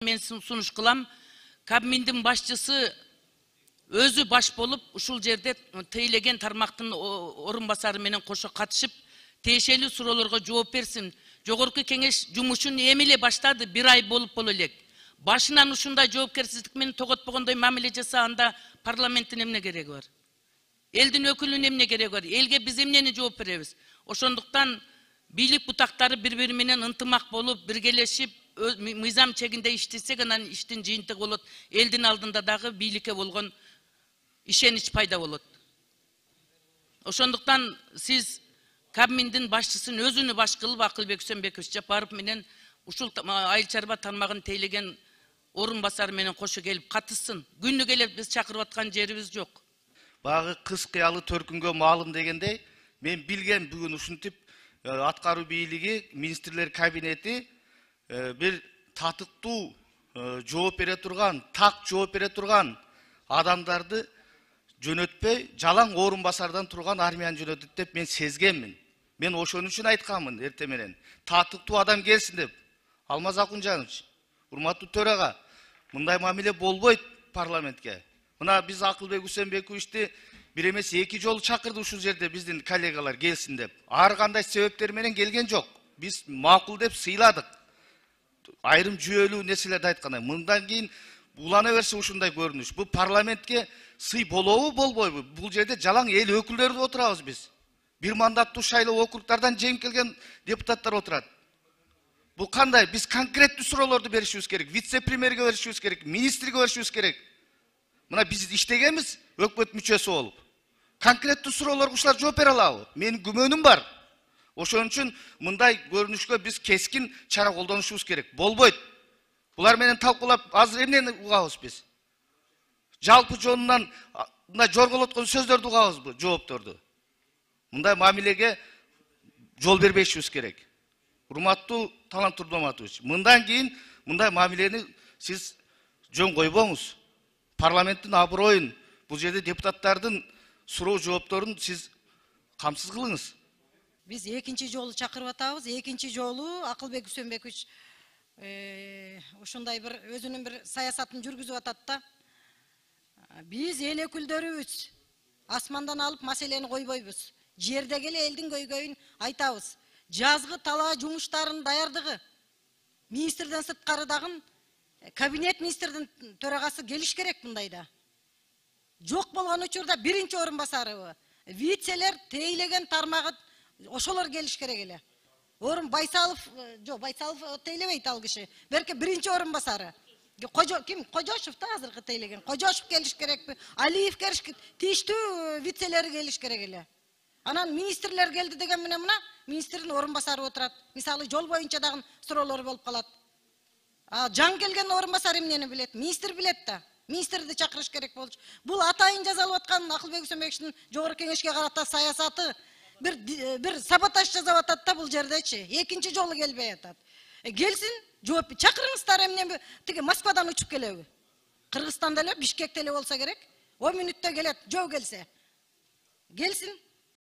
Men sunuş kılam. Kabmindin başçısı özü baş bolup uşul jerde teylegen tarmaktın orun basarı menen koşo katışıp teşeli sorularga жооп берсин. Жогорку кеңеш жумушун эмеле баштады, 1 ай болуп боло элек. Башынан ушундай жоопкерсиздик менен тоготпогондой мамиле жасаганда парламенттин эмне кереги бар? Элдин өкүлүнүн эмне кереги бар? Элге биз эмнени жооп беребиз? Ошондуктан бийлик бутактары бири-бири менен ынтымак болуп, биргелешип, мыйзам чегинде иштесек, анан иштин жыйынтыгы болот. Элдин алдында дагы бийликке болгон ишенич пайда болот. Ошондуктан сиз Kabmindin başçısının özünü baş kılıp Акылбек Үсөнбекович Жапаров менен ушул айыл чарба тармагын тейлеген орун басары менен кошо келип катышсын. Күнү келип биз чакырып аткан жерибиз жок. Багы кыз кыялы төркүнгө маалым дегендей, мен билген бүгүн ушинтип аткаруу бийлиги, министрлер кабинети бир татыктуу жооп бере турган, так жооп бере турган адамдарды жөнөтпөй, жалаң орун басардан турган армияны жөнөтөт деп мен сезгенмин. Мен ошон үчүн айтканмын эрте менен. Татыктуу адам келсин деп. Алмаз Акунжанович, урматтуу төрага, мындай мамиле болбойт парламентке. Мына биз Акылбек Үсөнбековичти бир эмес 2 жолу чакырды ушул жерде биздин коллегалар келсин деп. Ар кандай себептер менен келген жок. Биз макул деп сыйладык. Айрым жүйөлүү нерселерди айткандай. Мындан кийин улана берсе ушундай көрүнүш. Бул парламентке сый болобу, болбойбу? Бул жерде жалаң эл өкүлдөрү отурабыз биз. Бир мандаттуу шайлоо округтардан жеңип келген депутаттар отурат. Бул кандай? Биз конкреттүү суроолорду беришибиз керек. Вице-премьерге беришибиз керек, министрге беришибиз керек. Мына биз иштегенбиз өкмөт мүчөсү болуп. Конкреттүү суроолорго ушулар жооп бере алабы? Менин күмөнүм бар. Ошон үчүн мындай көрүнүшкө биз кескин чара колдонушубуз керек. Болбойт. Булар менен талкуулап азыр эмнени угабыз биз? Жалпы жонунан жорголоткон сөздөрдү угабызбы, жоопторду? Мындай мамилеге жол бербешибиз керек. Урматтуу Талант Турдуматович, мындан кийин мындай мамилени сиз жөн койбоңуз. Парламенттин аброюн, бул жерде депутаттардын суроо жоопторун сиз камсыз кылыңыз. Биз экинчи жолу чакырып атабыз. Экинчи жолу Акылбек Үсөнбекович ушундай бир өзүнүн бир саясатын жүргүзүп атат да. Биз эл өкүлдөрүбүз асмандан алып маселени койбойбуз. Жердеги эле элдин көйгөйүн айтабыз. Жазгы талаа жумуштарынын даярдыгы министрден сырткары дагы кабинет министрдин төрагасы келиш керек мындайда. Жок болгон учурда биринчи орун басарыбы, вицелер тейлеген тармагы ошолор келиш керек эле. Орун Байсалов, жок, Байсалов тейлебейт ал киши. Берке биринчи орун басары. Ким? Кожошев да азыркы тейлеген. Кожошев келиш керекпи? Алиев келиш керек. Тийиштүү вицелери келиш керек эле. Анан министрлер келди деген менен мына министрдин орун басары отурат. Мисалы жол боюнча дагы суроолор болуп калат. Жан келген орун басары эмнени билет? Министр билет да. Министрди чакырыш керек болчу. Бул атайын жазалып аткан Акылбек Үсөнбековичтин жогорку кеңешке карата саясаты бир саботаж жасап атат да бул жердечи. Экинчи жолу келбей атат. Келсин, жооп чакырыңыздар эмне тиги Москвадан учуп келеби? Кыргызстанда эле, Бишкекте эле болсо керек. 10 мүнөттө келет, жөө келсе. Келсин.